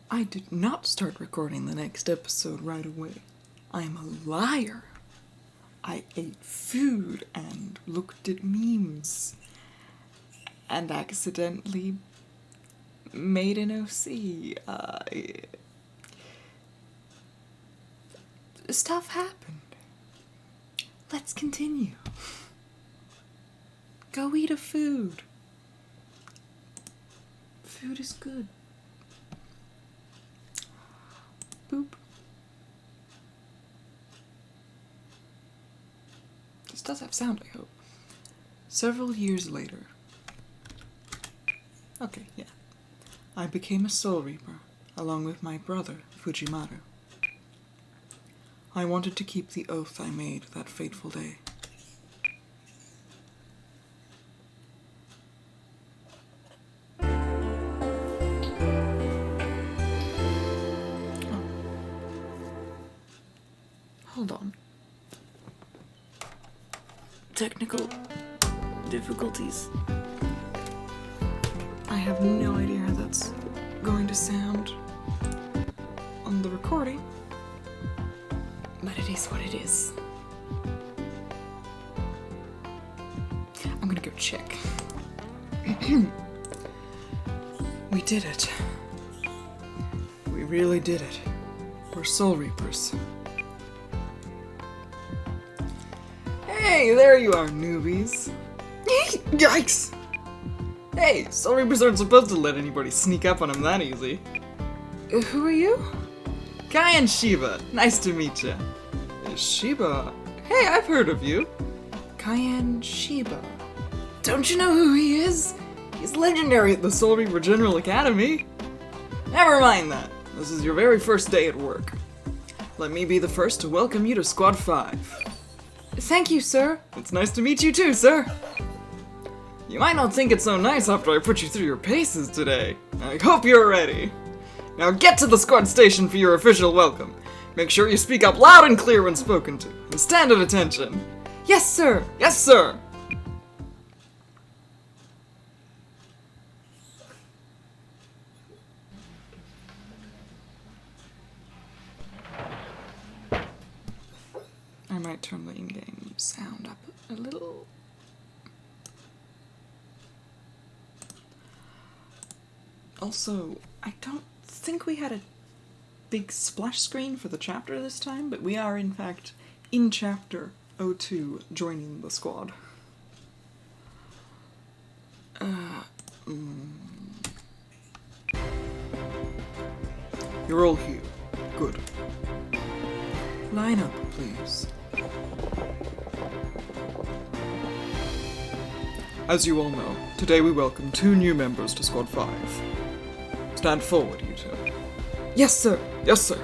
I did not start recording the next episode right away. I'm a liar. I ate food and looked at memes and accidentally made an OC. Stuff happened. Let's continue. Go eat a food. Food is good. Boop. This does have sound, I hope. Several years later. Okay, yeah. I became a Soul Reaper, along with my brother, Fujimaru. I wanted to keep the oath I made that fateful day. Hold on. Technical difficulties. I have no idea how that's going to sound on the recording, but it is what it is. I'm gonna go check. We did it. We really did it. We're Soul Reapers. Hey, there you are, newbies. Yikes! Hey, Soul Reapers aren't supposed to let anybody sneak up on them that easy. Who are you? Kai and Shiba. Nice to meet you. Shiba? Hey, I've heard of you. Cayenne Shiba. Don't you know who he is? He's legendary at the Soul Reaper General Academy. Never mind that. This is your very first day at work. Let me be the first to welcome you to Squad 5. Thank you, sir. It's nice to meet you too, sir. You might not think it's so nice after I put you through your paces today. I hope you're ready. Now get to the squad station for your official welcome. Make sure you speak up loud and clear when spoken to, and stand at attention. Yes, sir. Yes, sir. I might turn the in-game sound up a little. Also, I don't think we had a big splash screen for the chapter this time, but we are in fact in chapter 02 joining the squad. You're all here. Good. Line up, please. As you all know, today we welcome 2 new members to Squad 5. Stand forward, you two. Yes, sir! Yes, sir!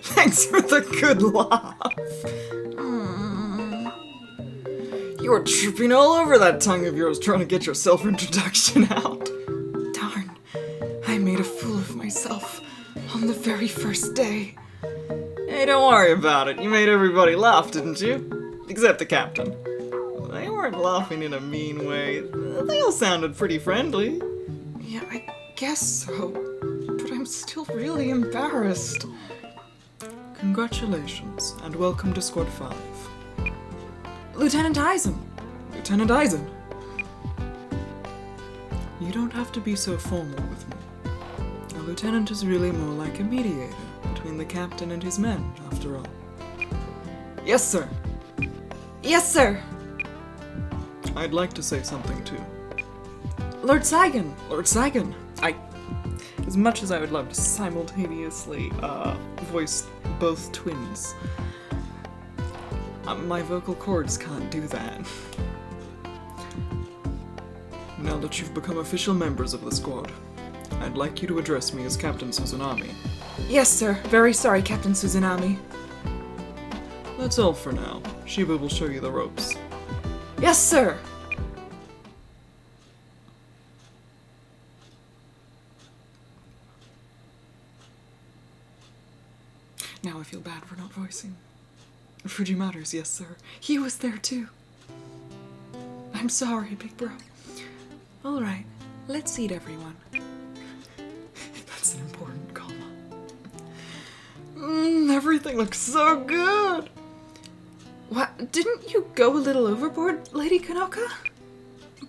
Thanks for the good laugh! You were tripping all over that tongue of yours trying to get your self-introduction out. Darn, I made a fool of myself on the very first day. Hey, don't worry about it. You made everybody laugh, didn't you? Except the captain. They weren't laughing in a mean way. They all sounded pretty friendly. Yeah, I guess so. But I'm still really embarrassed. Congratulations, and welcome to Squad 5. Lieutenant Aizen! Lieutenant Aizen! You don't have to be so formal with me. A lieutenant is really more like a mediator between the captain and his men, after all. Yes, sir! Yes, sir! I'd like to say something, too. Lord Saigon! Lord Saigon! As much as I would love to simultaneously, voice both twins, my vocal cords can't do that. Now that you've become official members of the squad, I'd like you to address me as Captain Suzanami. Yes, sir. Very sorry, Captain Suzanami. That's all for now. Shiba will show you the ropes. Yes, sir! Now I feel bad for not voicing. Fujimaru's, yes sir. He was there too. I'm sorry, big bro. Alright, let's eat, everyone. That's an important comma. Everything looks so good! What? Didn't you go a little overboard, Lady Kanoka?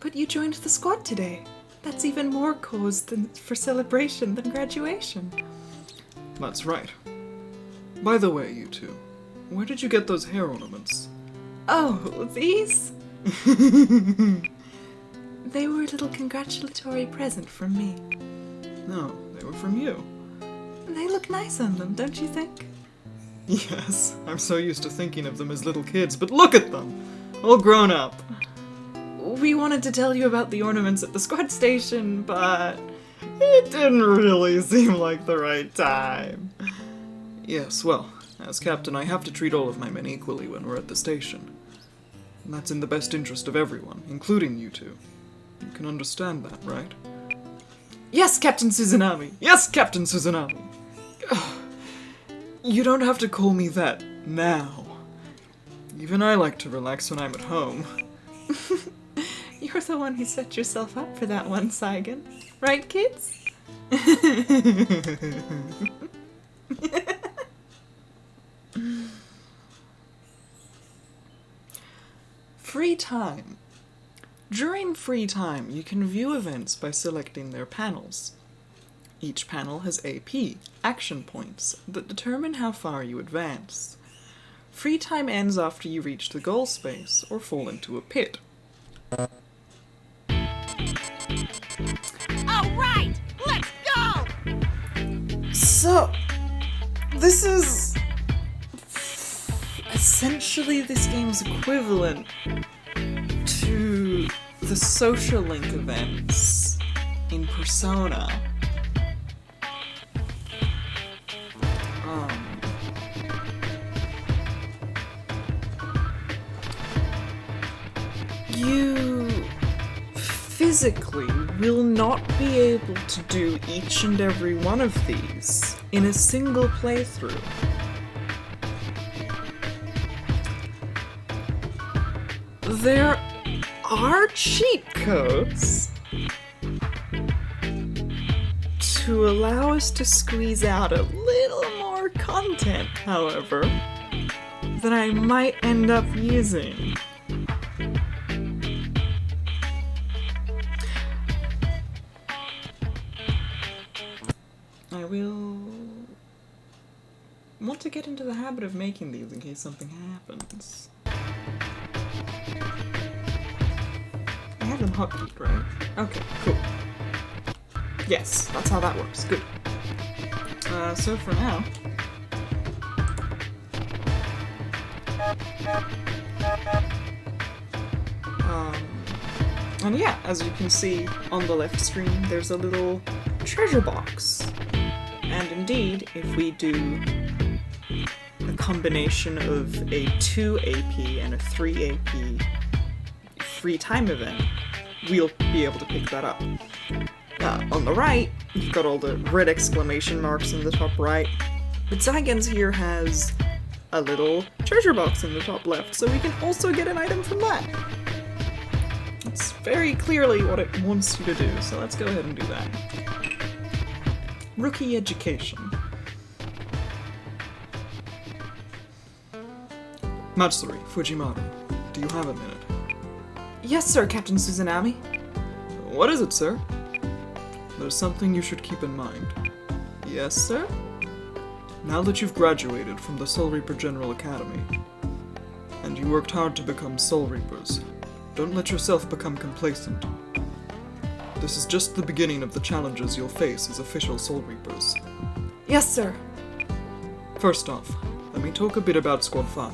But you joined the squad today. That's even more cause for celebration than graduation. That's right. By the way, you two, where did you get those hair ornaments? Oh, these? They were a little congratulatory present from me. No, they were from you. They look nice on them, don't you think? Yes, I'm so used to thinking of them as little kids, but look at them! All grown up. We wanted to tell you about the ornaments at the squad station, but it didn't really seem like the right time. Yes, well, as captain, I have to treat all of my men equally when we're at the station. And that's in the best interest of everyone, including you two. You can understand that, right? Yes, Captain Suzunami! Yes, Captain Suzunami! You don't have to call me that now. Even I like to relax when I'm at home. You're the one who set yourself up for that one, Saigon. Right, kids? Free time. During free time, you can view events by selecting their panels. Each panel has AP, action points, that determine how far you advance. Free time ends after you reach the goal space or fall into a pit. Alright, let's go! So, this is essentially this game's equivalent to the social link events in Persona. You physically will not be able to do each and every one of these in a single playthrough. There are cheat codes to allow us to squeeze out a little more content, however, that I might end up using. I will want to get into the habit of making these in case something happens. I have them hotkeyed, right? Okay, cool. Yes, that's how that works. Good. So for now... and yeah, as you can see on the left screen, there's a little treasure box. And indeed, if we do a combination of a 2 AP and a 3 AP free time event, we'll be able to pick that up. On the right, you've got all the red exclamation marks in the top right, but Zaigen's here has a little treasure box in the top left, so we can also get an item from that. It's very clearly what it wants you to do, so let's go ahead and do that. Rookie education. Matsuri, Fujimaru, do you have a minute? Yes, sir, Captain Suzunami. What is it, sir? There's something you should keep in mind. Yes, sir? Now that you've graduated from the Soul Reaper General Academy, and you worked hard to become Soul Reapers, don't let yourself become complacent. This is just the beginning of the challenges you'll face as official Soul Reapers. Yes, sir. First off, let me talk a bit about Squad 5.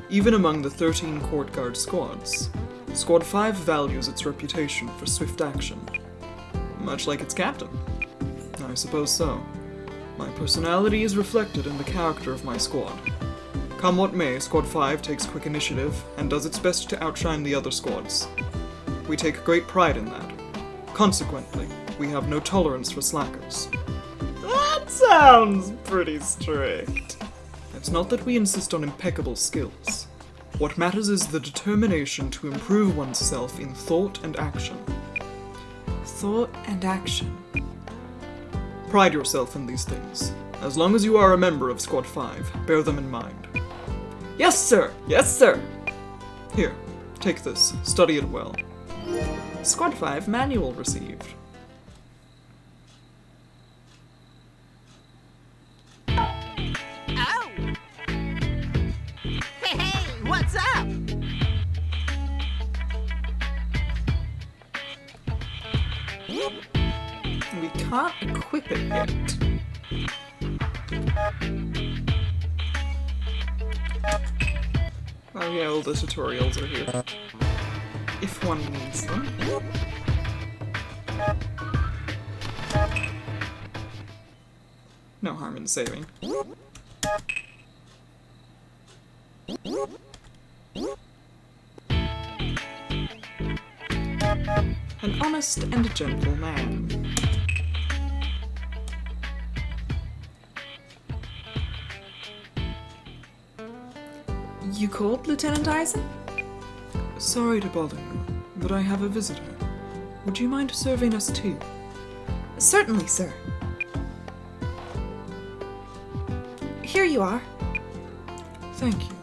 Even among the 13 Court Guard squads, Squad 5 values its reputation for swift action. Much like its captain. I suppose so. My personality is reflected in the character of my squad. Come what may, Squad 5 takes quick initiative and does its best to outshine the other squads. We take great pride in that. Consequently, we have no tolerance for slackers. That sounds pretty strict. It's not that we insist on impeccable skills. What matters is the determination to improve oneself in thought and action. Thought and action. Pride yourself in these things. As long as you are a member of Squad 5, bear them in mind. Yes, sir! Yes, sir! Here, take this. Study it well. Squad 5 manual received. Oh! Hey, what's up? We can't equip it yet. Oh yeah, all the tutorials are here. If one needs them. No harm in saving. An honest and gentle man. You called, Lieutenant Aizen? Sorry to bother you, but I have a visitor. Would you mind serving us tea? Certainly, sir. Here you are. Thank you.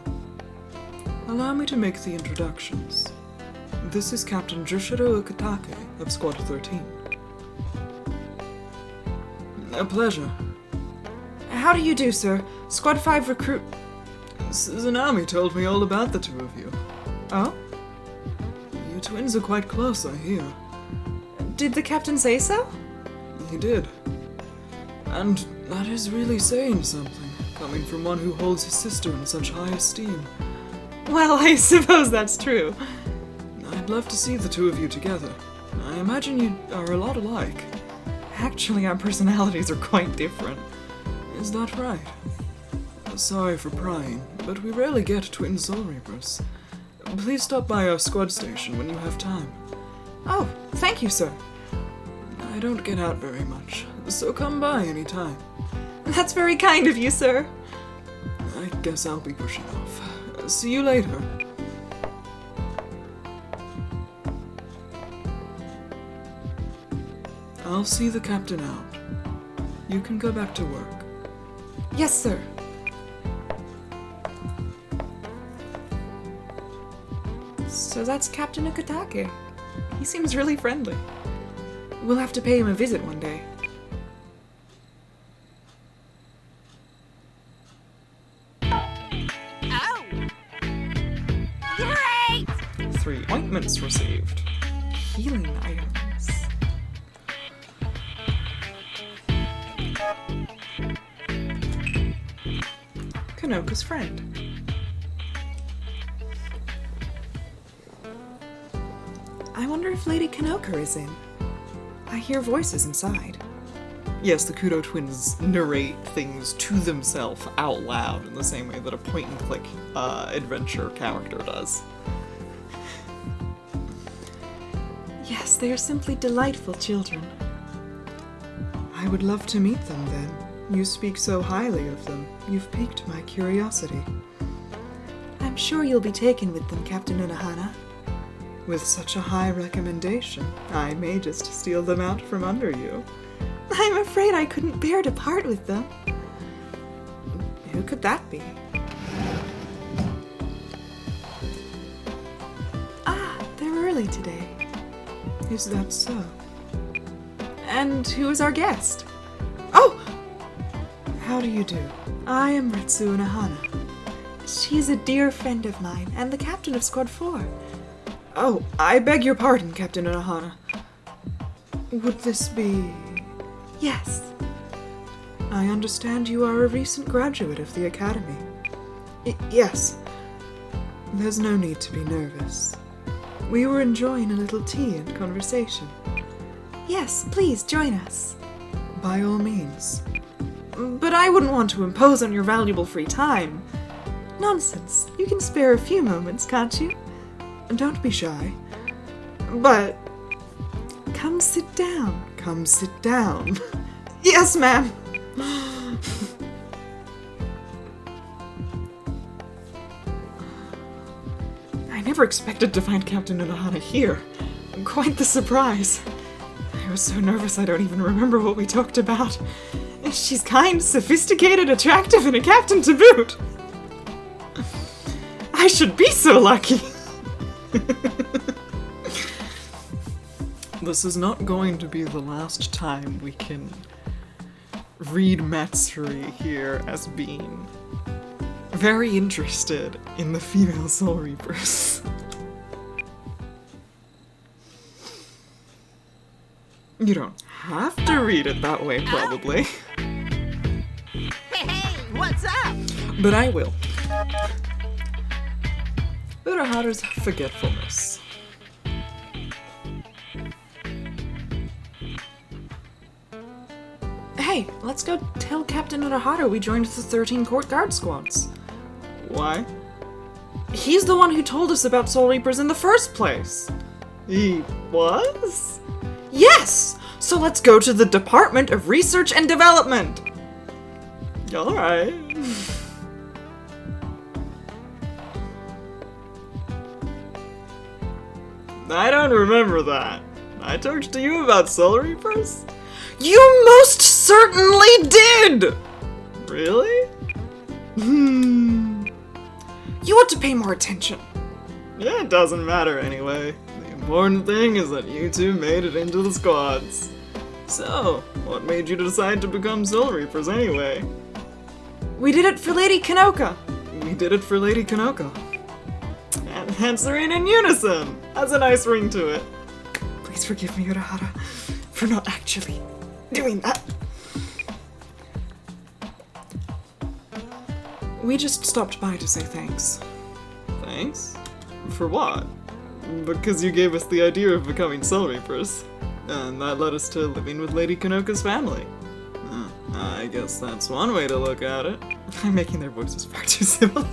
Allow me to make the introductions. This is Captain Jushiro Okatake of Squad 13. A pleasure. How do you do, sir? Squad 5 recruit... Suzanami told me all about the two of you. Oh? You twins are quite close, I hear. Did the captain say so? He did. And that is really saying something, coming from one who holds his sister in such high esteem. Well, I suppose that's true. I'd love to see the two of you together. I imagine you are a lot alike. Actually, our personalities are quite different. Is that right? Sorry for prying, but we rarely get twin Soul Reapers. Please stop by our squad station when you have time. Oh, thank you, sir. I don't get out very much, so come by any time. That's very kind of you, sir. I guess I'll be pushing off. See you later. I'll see the captain out. You can go back to work. Yes, sir. So that's Captain Okatake. He seems really friendly. We'll have to pay him a visit one day. Oh! Great! 3 ointments received. Healing items. Kanoka's friend. I wonder if Lady Kanoka is in. I hear voices inside. Yes, the Kudo twins narrate things to themselves out loud in the same way that a point-and-click adventure character does. Yes, they are simply delightful children. I would love to meet them then. You speak so highly of them. You've piqued my curiosity. I'm sure you'll be taken with them, Captain Unohana. With such a high recommendation, I may just steal them out from under you. I'm afraid I couldn't bear to part with them. Who could that be? Ah, they're early today. Is that so? And who is our guest? Oh! How do you do? I am Retsu Unohana. She's a dear friend of mine, and the captain of Squad 4. Oh, I beg your pardon, Captain Unohana. Would this be... Yes. I understand you are a recent graduate of the Academy. Yes. There's no need to be nervous. We were enjoying a little tea and conversation. Yes, please join us. By all means. But I wouldn't want to impose on your valuable free time. Nonsense. You can spare a few moments, can't you? Don't be shy. But... Come sit down. Come sit down. Yes, ma'am. never expected to find Captain Unohana here. Quite the surprise. I was so nervous I don't even remember what we talked about. She's kind, sophisticated, attractive, and a captain to boot. I should be so lucky. This is not going to be the last time we can read Matsuri here as being very interested in the female Soul Reapers. You don't have to read it that way, probably. Hey, what's up? But I will. Unohana's forgetfulness. Hey, let's go tell Captain Unohana we joined the 13 Court Guard squads. Why? He's the one who told us about Soul Reapers in the first place. He was? Yes! So let's go to the Department of Research and Development. Alright. I don't remember that. I talked to you about Soul Reapers? You most certainly did! Really? You ought to pay more attention. Yeah, it doesn't matter anyway. The important thing is that you two made it into the squads. So, what made you decide to become Soul Reapers anyway? We did it for Lady Kanoka. We did it for Lady Kanoka. And answering in unison! Has a nice ring to it. Please forgive me, Unohana, for not actually doing that. We just stopped by to say thanks. Thanks? For what? Because you gave us the idea of becoming Soul Reapers. And that led us to living with Lady Kanoka's family. I guess that's one way to look at it. I'm making their voices far too similar.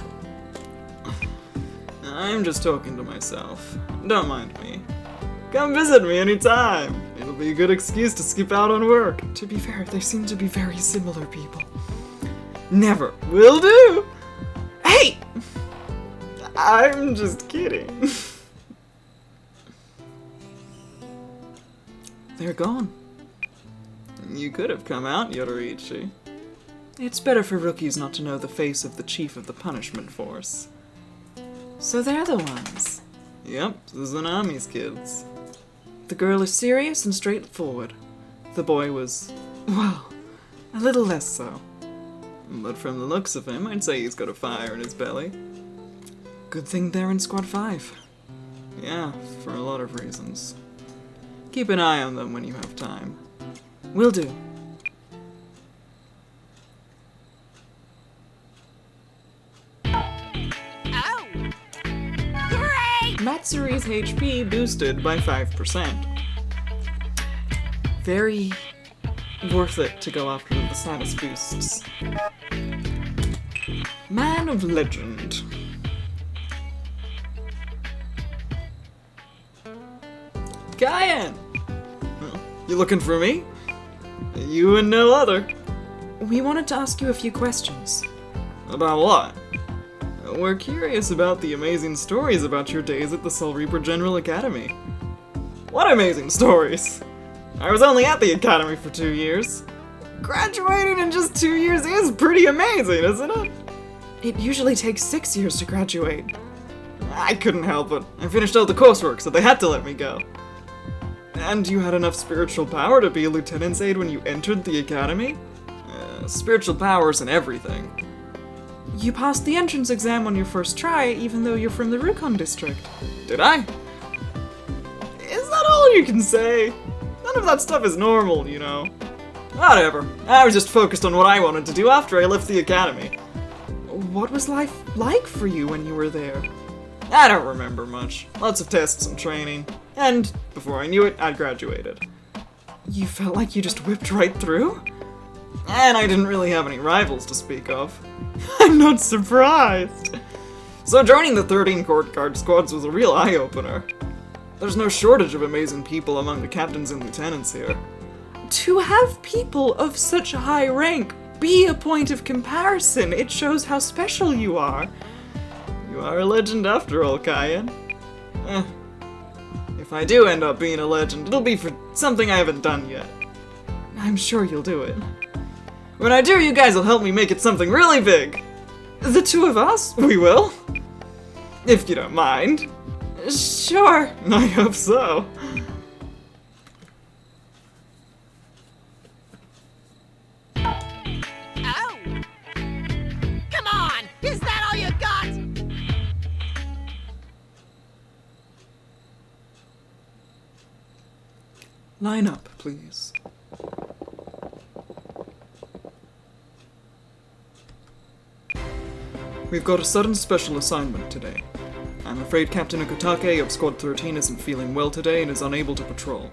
I'm just talking to myself. Don't mind me. Come visit me anytime. It'll be a good excuse to skip out on work. To be fair, they seem to be very similar people. Never will do. Hey! I'm just kidding. They're gone. You could have come out, Yoruichi. It's better for rookies not to know the face of the chief of the punishment force. So they're the ones. Yep, Tsunami's kids. The girl is serious and straightforward. The boy was, well, a little less so. But from the looks of him, I'd say he's got a fire in his belly. Good thing they're in Squad 5. Yeah, for a lot of reasons. Keep an eye on them when you have time. Will do. Oh! Great! Matsuri's HP boosted by 5%. Very worth it to go after the status boosts. Man of Legend. Guyan! You looking for me? You and no other. We wanted to ask you a few questions. About what? We're curious about the amazing stories about your days at the Soul Reaper General Academy. What amazing stories? I was only at the academy for 2 years. Graduating in just 2 years is pretty amazing, isn't it? It usually takes 6 years to graduate. I couldn't help it. I finished all the coursework, so they had to let me go. And you had enough spiritual power to be a lieutenant's aide when you entered the academy? Spiritual powers and everything. You passed the entrance exam on your first try, even though you're from the Rukon district. Did I? Is that all you can say? None of that stuff is normal, you know. Whatever. I was just focused on what I wanted to do after I left the academy. What was life like for you when you were there? I don't remember much. Lots of tests and training. And before I knew it, I'd graduated. You felt like you just whipped right through? And I didn't really have any rivals to speak of. I'm not surprised. So joining the 13 Court Guard squads was a real eye-opener. There's no shortage of amazing people among the captains and lieutenants here. To have people of such high rank be a point of comparison, it shows how special you are. You are a legend after all, Kayan. If I do end up being a legend, it'll be for something I haven't done yet. I'm sure you'll do it. When I do, you guys will help me make it something really big. The two of us? We will? If you don't mind. Sure. I hope so. Oh! Come on! Is that all you got? Line up, please. We've got a sudden special assignment today. I'm afraid Captain Akutake of Squad 13 isn't feeling well today and is unable to patrol.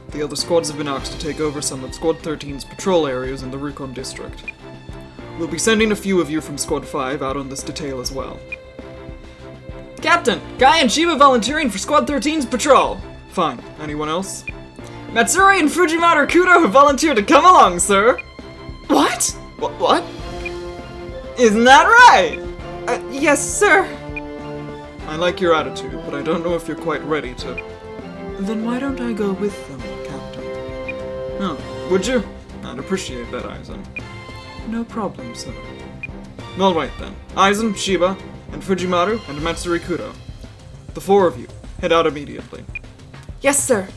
The other squads have been asked to take over some of Squad 13's patrol areas in the Rukon district. We'll be sending a few of you from Squad 5 out on this detail as well. Captain! Guy and Shiba volunteering for Squad 13's patrol! Fine. Anyone else? Matsuri and Fujimaru Kudo have volunteered to come along, sir! What? What? Isn't that right? Yes, sir. I like your attitude, but I don't know if you're quite ready to... Then why don't I go with them, Captain? Oh, would you? I'd appreciate that, Aizen. No problem, sir. Alright then. Aizen, Shiba, and Fujimaru, and Matsuri Kudo. The four of you, head out immediately. Yes, sir.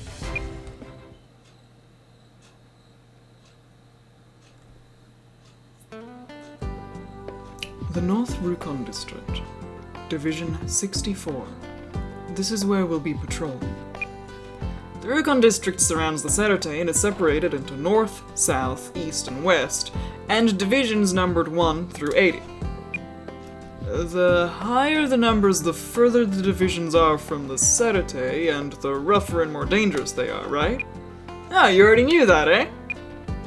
The North Rukon District, Division 64. This is where we'll be patrolling. The Rukon District surrounds the Serete and is separated into North, South, East, and West, and divisions numbered 1 through 80. The higher the numbers, the further the divisions are from the Serete, and the rougher and more dangerous they are, right? Ah, you already knew that, eh?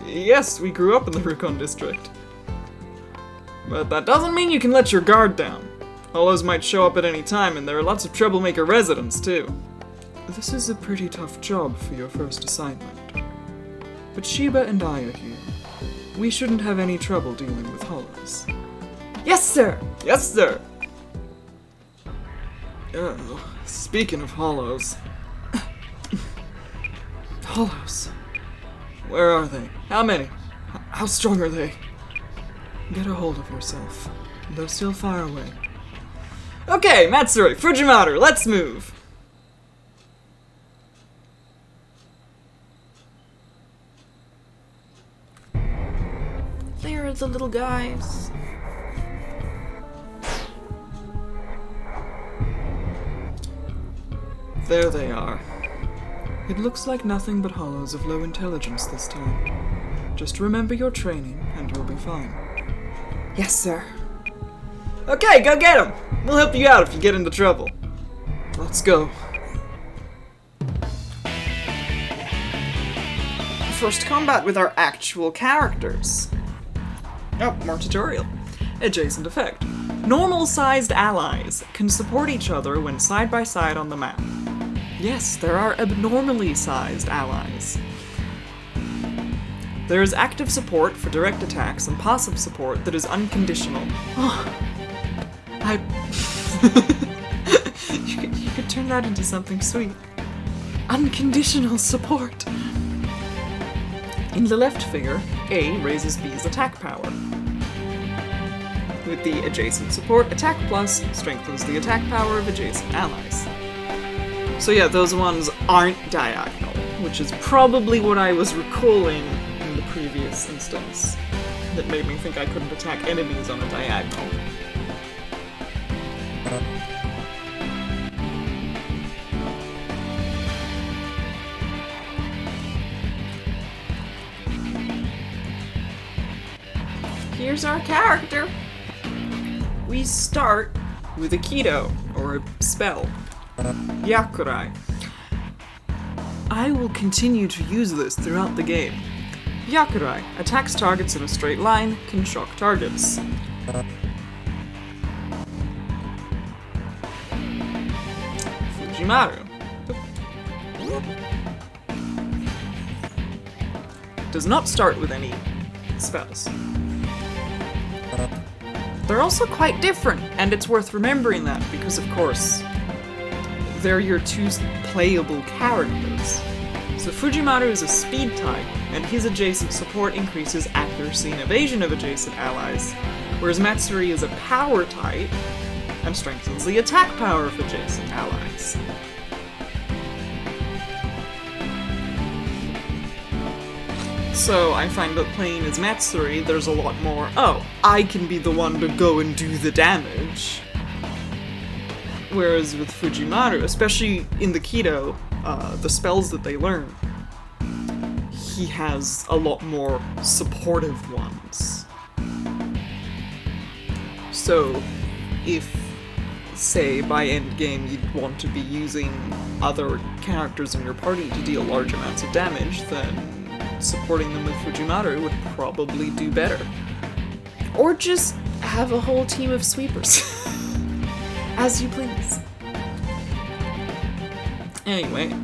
Yes, we grew up in the Rukon District. But that doesn't mean you can let your guard down. Hollows might show up at any time, and there are lots of troublemaker residents, too. This is a pretty tough job for your first assignment. But Shiba and I are here. We shouldn't have any trouble dealing with Hollows. Yes, sir. Yes, sir! Oh, speaking of Hollows... Hollows. Where are they? How many? How strong are they? Get a hold of yourself. They're still far away. Okay, Matsuri, Fujimaru, let's move! There are the little guys. There they are. It looks like nothing but hollows of low intelligence this time. Just remember your training, and you'll be fine. Yes, sir. Okay, go get them! We'll help you out if you get into trouble. Let's go. First combat with our actual characters. Oh, more tutorial. Adjacent effect. Normal-sized allies can support each other when side by side on the map. Yes, there are abnormally sized allies. There is active support for direct attacks and passive support that is unconditional. Oh, you could turn that into something sweet. Unconditional support. In the left figure, A raises B's attack power. With the adjacent support, Attack Plus strengthens the attack power of adjacent allies. So yeah, those ones aren't diagonal, which is probably what I was recalling in the previous instance that made me think I couldn't attack enemies on a diagonal. Here's our character. We start with a Kido, or a spell. Yakurai. I will continue to use this throughout the game. Yakurai attacks targets in a straight line, can shock targets. Fujimaru. Does not start with any spells. They're also quite different, and it's worth remembering that because, of course, they're your two playable characters. So Fujimaru is a speed type, and his adjacent support increases accuracy and evasion of adjacent allies, whereas Matsuri is a power type and strengthens the attack power of adjacent allies. So I find that playing as Matsuri, there's a lot more, oh, I can be the one to go and do the damage. Whereas with Fujimaru, especially in the Kido, the spells that they learn, he has a lot more supportive ones. So, if, say, by endgame you'd want to be using other characters in your party to deal large amounts of damage, then supporting them with Fujimaru would probably do better. Or just have a whole team of sweepers. As you please. Anyway.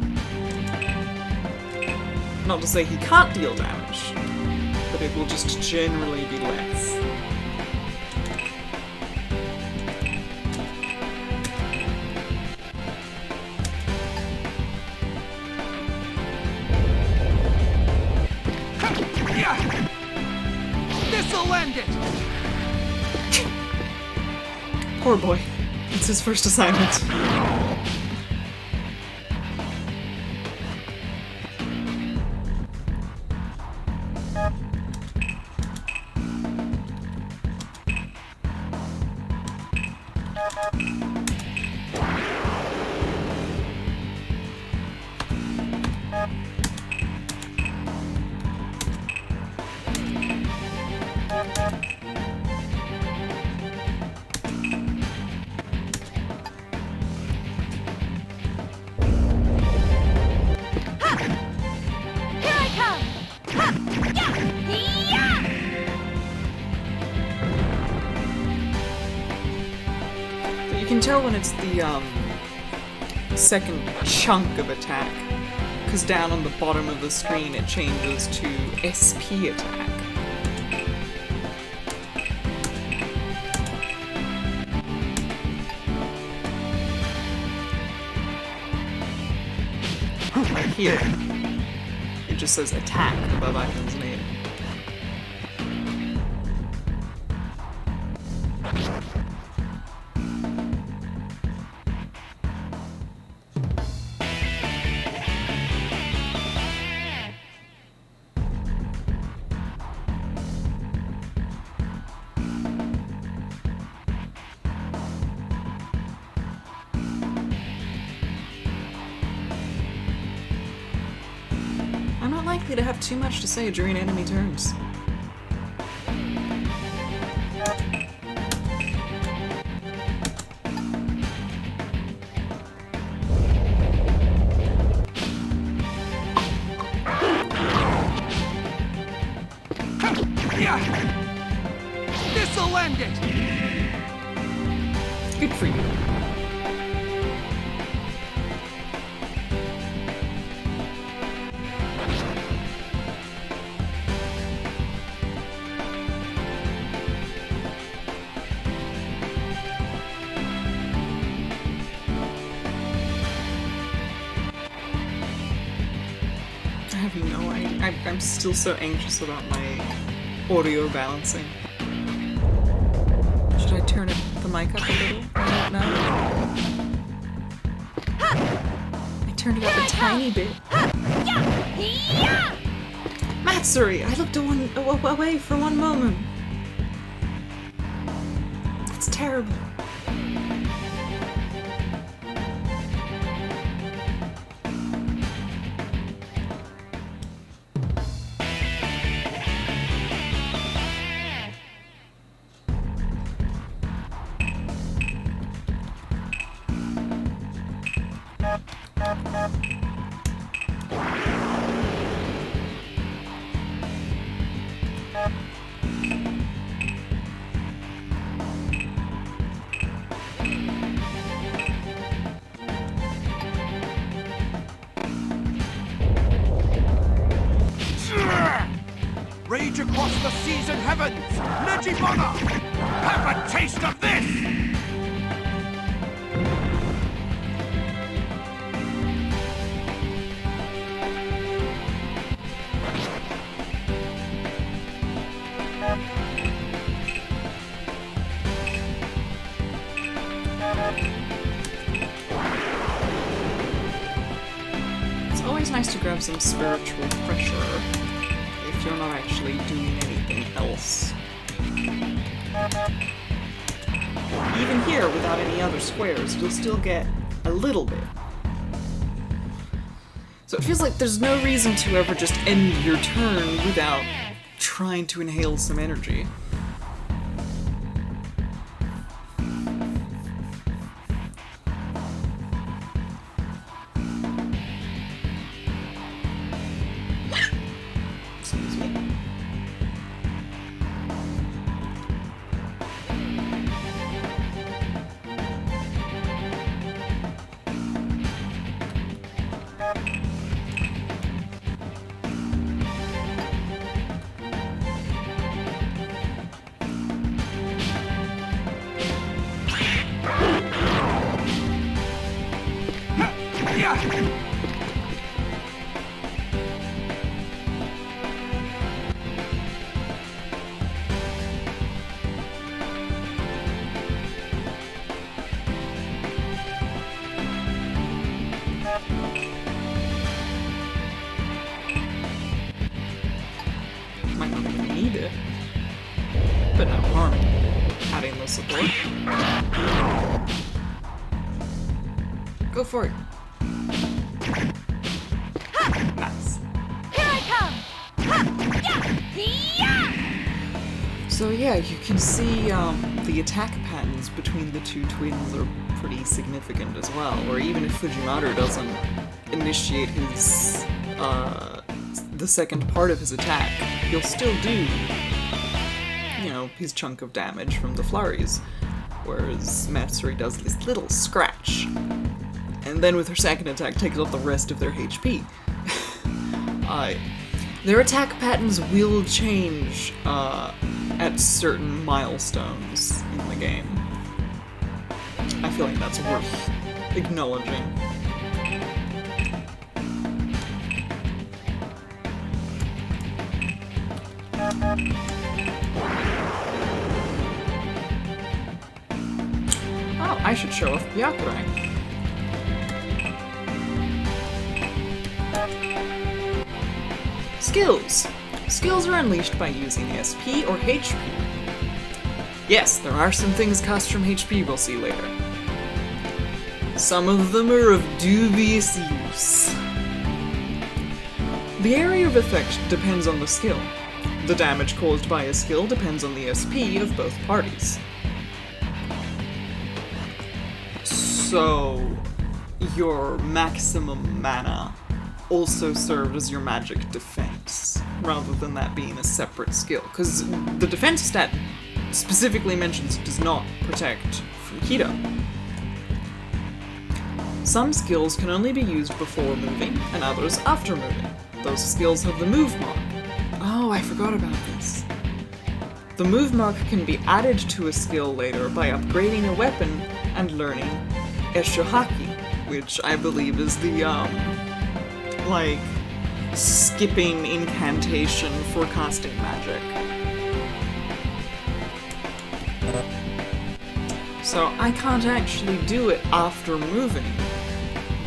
Not to say he can't deal damage, but it will just generally be less. This'll end it! Poor boy. It's his first assignment. You can tell when it's the second chunk of attack, because down on the bottom of the screen it changes to SP attack. Right here, it just says attack above Aizen's name. I'm not likely to have too much to say during enemy turns. This'll end it! Good for you. I'm still so anxious about my audio balancing. Should I turn the mic up a little? I don't know. I turned it up a tiny bit. Matsuri! I looked away for one moment. That's terrible. Rage across the seas and heavens! Nejibana! Have a taste of this! have some spiritual pressure if you're not actually doing anything else. Even here, without any other squares, you'll still get a little bit. So it feels like there's no reason to ever just end your turn without trying to inhale some energy. Excuse me. Might not even need it, but no harm adding the support. Go for it. Nice. Here I come! Yeah! So yeah, you can see the attack patterns between the two twins are pretty significant as well, or even if Fujimaru doesn't initiate his, the second part of his attack, he'll still do, you know, his chunk of damage from the flurries, whereas Matsuri does this little scratch, and then with her second attack takes off the rest of their HP. Their attack patterns will change at certain milestones in the game. I feel like that's worth acknowledging. Oh, I should show off Byakurai. Skills. Skills are unleashed by using SP or HP. Yes, there are some things cost from HP we'll see later. Some of them are of dubious use. The area of effect depends on the skill. The damage caused by a skill depends on the SP of both parties. So, your maximum mana also served as your magic defense, rather than that being a separate skill, because the defense stat specifically mentions does not protect from Kido. Some skills can only be used before moving, and others after moving. Those skills have the move mark. Oh, I forgot about this. The move mark can be added to a skill later by upgrading a weapon and learning Eshohaki, which I believe is the, like, skipping incantation for casting magic. So I can't actually do it after moving,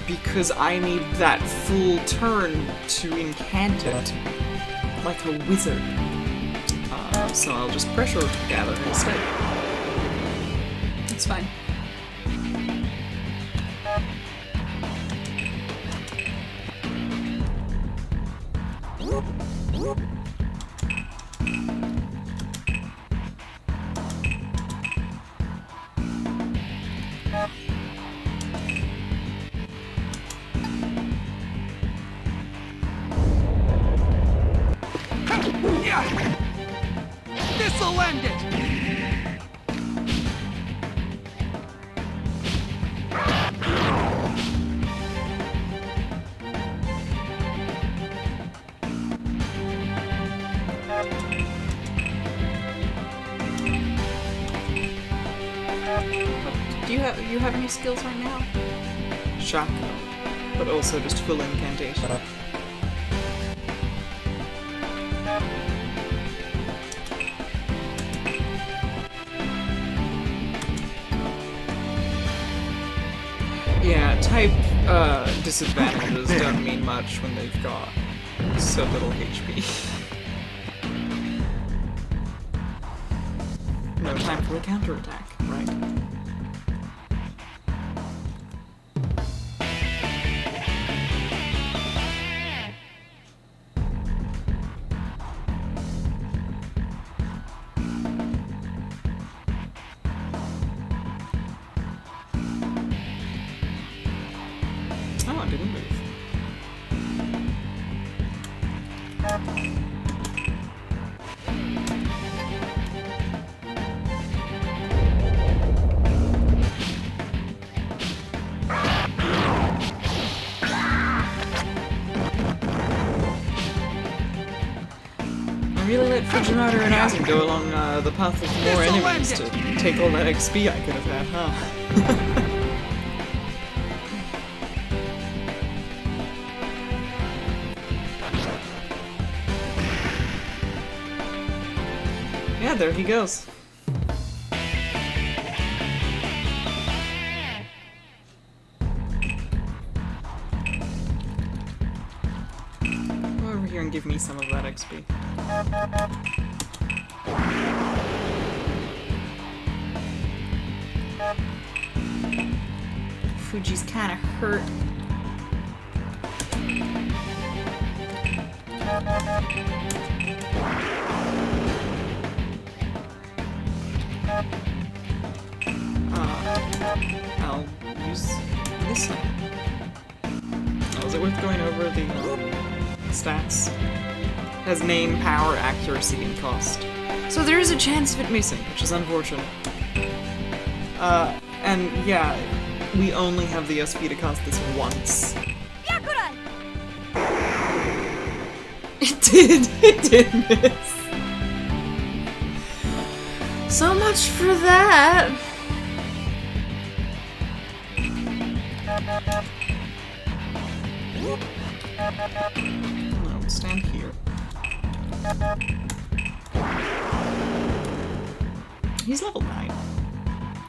because I need that full turn to incant it, like a wizard. So I'll just pressure gather instead. It's fine. This'll end it! Do you have any skills right now? Shako, but also just full incantation. Yeah, type disadvantages don't mean much when they've got so little HP. No time for a counterattack, right? Oh, I didn't move. I really let Fujimoto and Aizen go along the path of more enemies to take all that XP I could have had, huh? Yeah, there he goes. Go over here and give me some of that XP. Fuji's kinda hurt. I'll use this now. Oh, is it worth going over the stats? It has name, power, accuracy, and cost. So there is a chance of it missing, which is unfortunate. And yeah, we only have the SP to cast this once. It did miss. So much for that. No, stand here. He's level 9.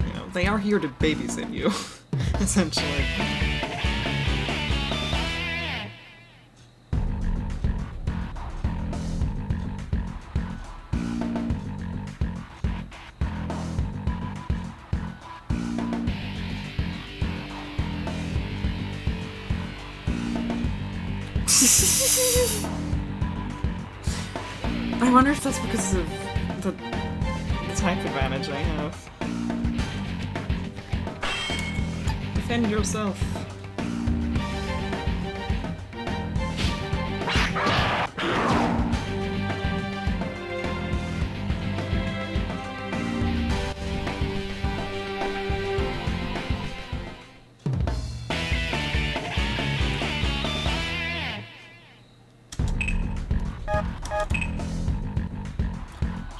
You know, they are here to babysit you, essentially. I wonder if that's because of the type advantage I have. Defend yourself.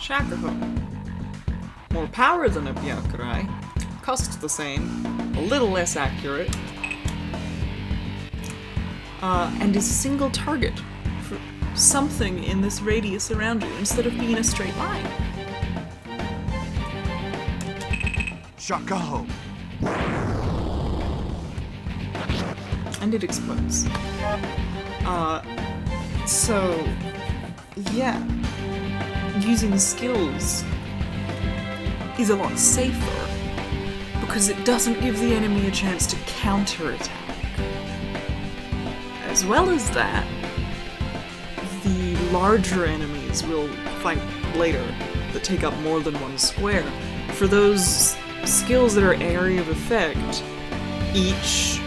Shakuho. More power than a Byakurai. Cost the same. A little less accurate. And is a single target for something in this radius around you instead of being a straight line. Shakuho. And it explodes. So, yeah. Using the skills is a lot safer because it doesn't give the enemy a chance to counterattack. As well as that, the larger enemies will fight later that take up more than one square. For those skills that are area of effect, each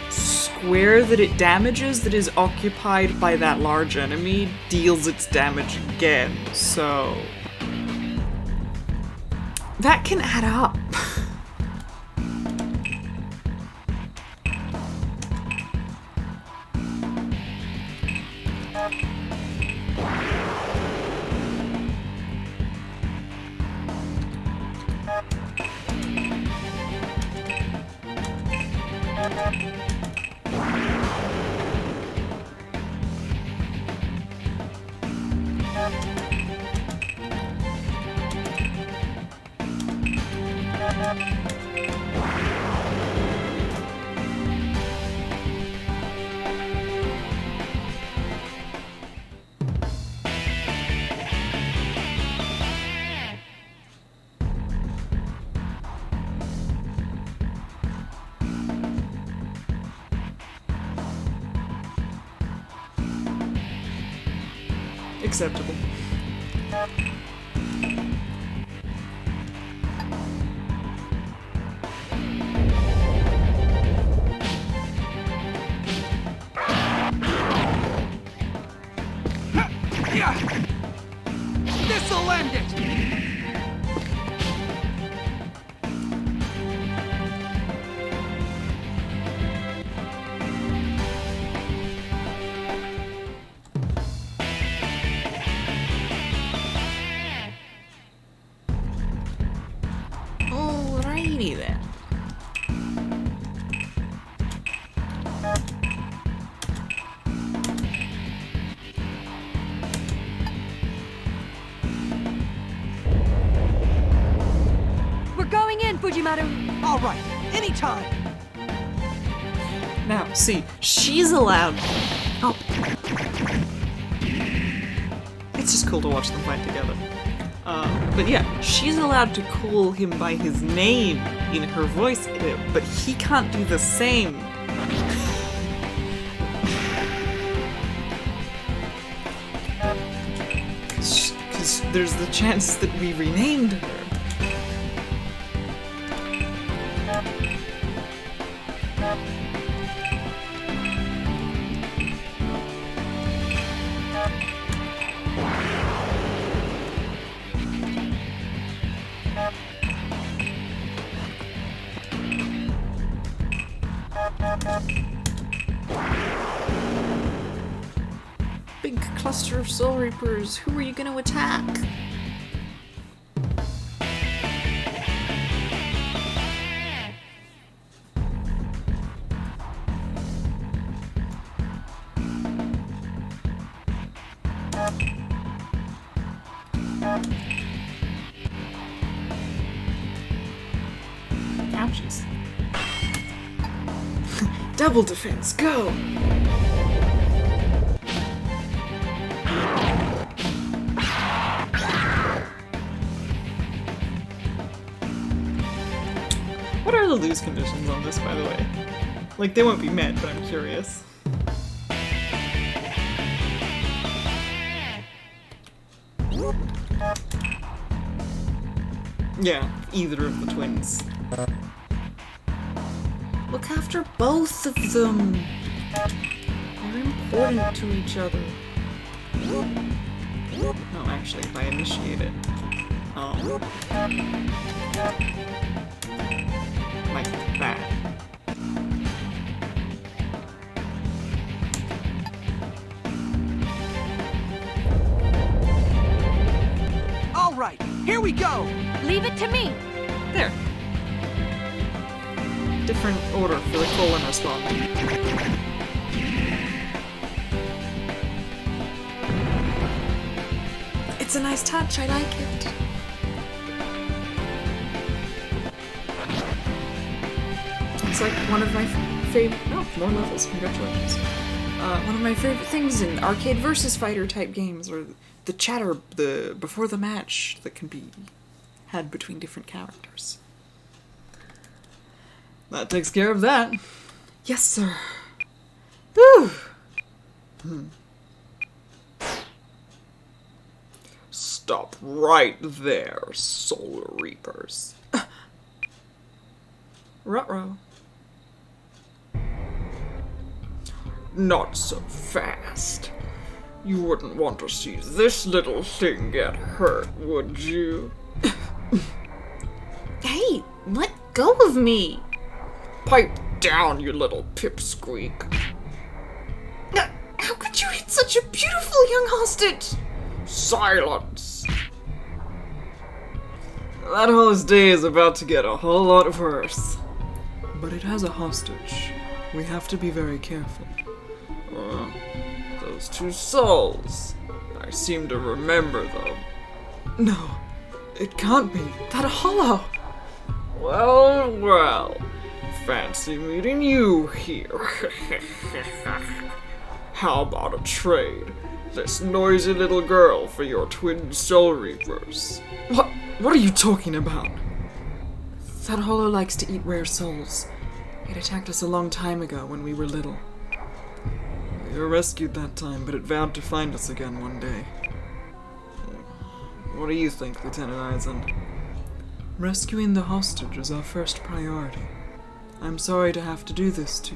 square that it damages that is occupied by that large enemy deals its damage again, so that can add up. Acceptable. This'll end it! Alrighty then. We're going in, Fujimaru. All right, anytime. Now, see, she's allowed. Oh, It's just cool to watch them fight together. But yeah, she's allowed to call him by his name in her voice clip, but he can't do the same. Because there's the chance that we renamed her. big cluster of Soul Reapers. Who are you gonna attack? Ouchies. Double defense, go! What are the lose conditions on this, by the way? Like, they won't be met, but I'm curious. Yeah, either of the twins. Look after both of them. They're important to each other. No, actually, if I initiate it. Oh. Like that. All right, here we go. Leave it to me. There. Different order for the colon response. It's a nice touch, I like it. It's like one of my favorite. Oh, more levels, congratulations. One of my favorite things in arcade versus fighter type games, or the chatter before the match that can be had between different characters. That takes care of that. Yes, sir. Whew. Stop right there, Soul Reapers. Ruh-roh. Not so fast. You wouldn't want to see this little thing get hurt, would you? Hey, let go of me. Pipe down, you little pipsqueak. How could you hit such a beautiful young hostage? Silence! That host's day is about to get a whole lot worse. But it has a hostage. We have to be very careful. Those two souls. I seem to remember them. No, it can't be. That hollow. Well, well. Fancy meeting you here. How about a trade? This noisy little girl for your twin Soul Reapers. What are you talking about? That hollow likes to eat rare souls. It attacked us a long time ago when we were little. We were rescued that time, but it vowed to find us again one day. What do you think, Lieutenant Aizen? Rescuing the hostage is our first priority. I'm sorry to have to do this to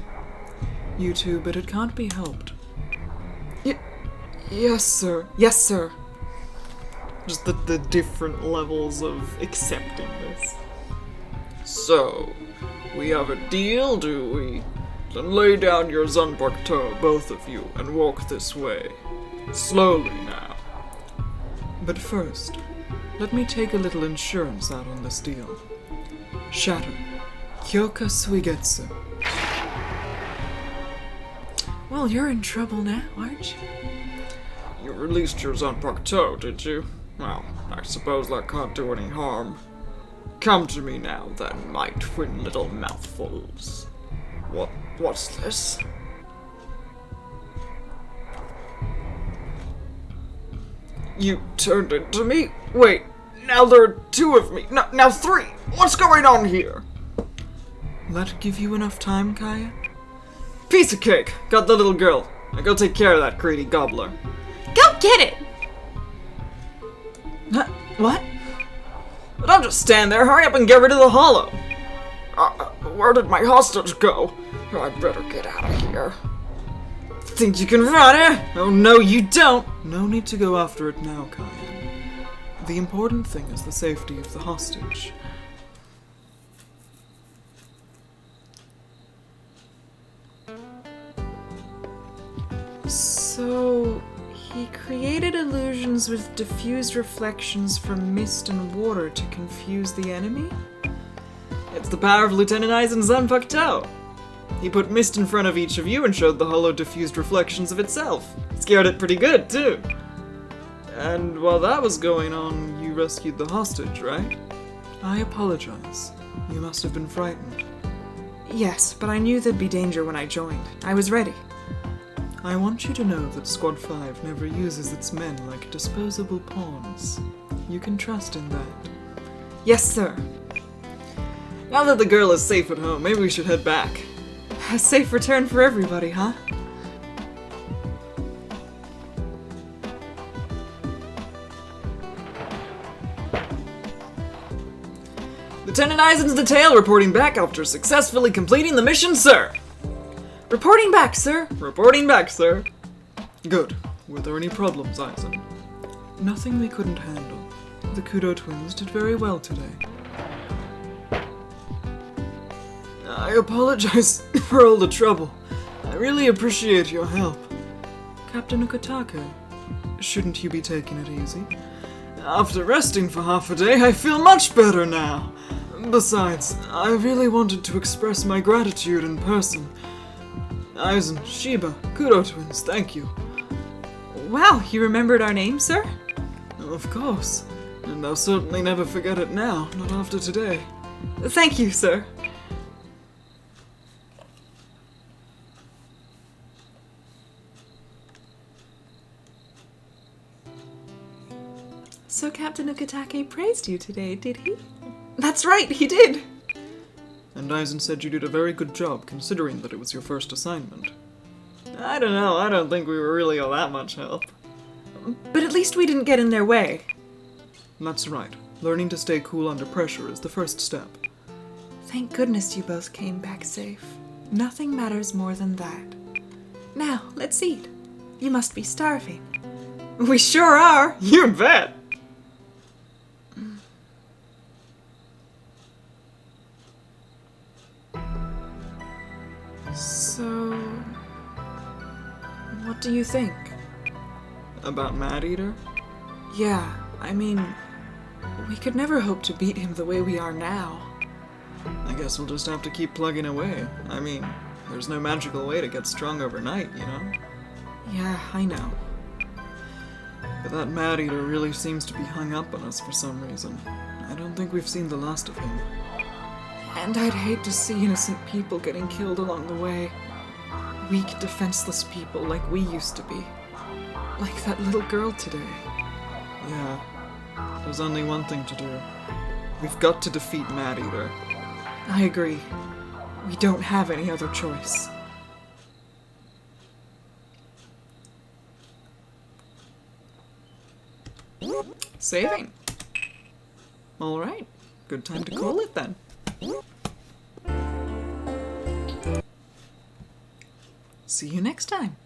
you two, but it can't be helped. Yes, sir. Yes, sir. Just the different levels of accepting this. So, we have a deal, do we? Then lay down your Zanpakuto, both of you, and walk this way. Slowly now. But first, let me take a little insurance out on this deal. Shatter. Kyoka Suigetsu. Well, you're in trouble now, aren't you? You released your Zanpakuto, did you? Well, I suppose that can't do any harm. Come to me now, then, my twin little mouthfuls. What's this? You turned into me? Wait, now there are two of me. Now three! What's going on here? That give you enough time, Kaya? Piece of cake! Got the little girl. Now go take care of that greedy gobbler. Go get it! What? But don't just stand there, hurry up and get rid of the hollow! Where did my hostage go? I better get out of here. Think you can run, eh? Oh no, you don't! No need to go after it now, Kaya. The important thing is the safety of the hostage. So, he created illusions with diffused reflections from mist and water to confuse the enemy? It's the power of Lieutenant Aizen's Zanpakuto. He put mist in front of each of you and showed the hollow diffused reflections of itself. Scared it pretty good, too. And while that was going on, you rescued the hostage, right? I apologize. You must have been frightened. Yes, but I knew there'd be danger when I joined. I was ready. I want you to know that Squad 5 never uses its men like disposable pawns. You can trust in that. Yes, sir. Now that the girl is safe at home, maybe we should head back. A safe return for everybody, huh? Lieutenant Aizen's detail reporting back after successfully completing the mission, sir. Reporting back, sir. Reporting back, sir. Good. Were there any problems, Aizen? Nothing we couldn't handle. The Kudo twins did very well today. I apologize for all the trouble. I really appreciate your help. Captain Ukatake, shouldn't you be taking it easy? After resting for half a day, I feel much better now. Besides, I really wanted to express my gratitude in person. Aizen, Shiba, Kudo twins, thank you. Wow, you remembered our name, sir? Of course. And I'll certainly never forget it now, not after today. Thank you, sir. So Captain Ukatake praised you today, did he? That's right, he did. And Aizen said you did a very good job, considering that it was your first assignment. I don't know, I don't think we were really all that much help. But at least we didn't get in their way. That's right. Learning to stay cool under pressure is the first step. Thank goodness you both came back safe. Nothing matters more than that. Now, let's eat. You must be starving. We sure are! You bet! So, what do you think? About Mad Eater? Yeah, I mean, we could never hope to beat him the way we are now. I guess we'll just have to keep plugging away. I mean, there's no magical way to get strong overnight, you know? Yeah, I know. But that Mad Eater really seems to be hung up on us for some reason. I don't think we've seen the last of him. And I'd hate to see innocent people getting killed along the way. Weak, defenseless people like we used to be. Like that little girl today. Yeah, there's only one thing to do. We've got to defeat Mad Eater. I agree. We don't have any other choice. Saving. Alright, good time to call it then. See you next time.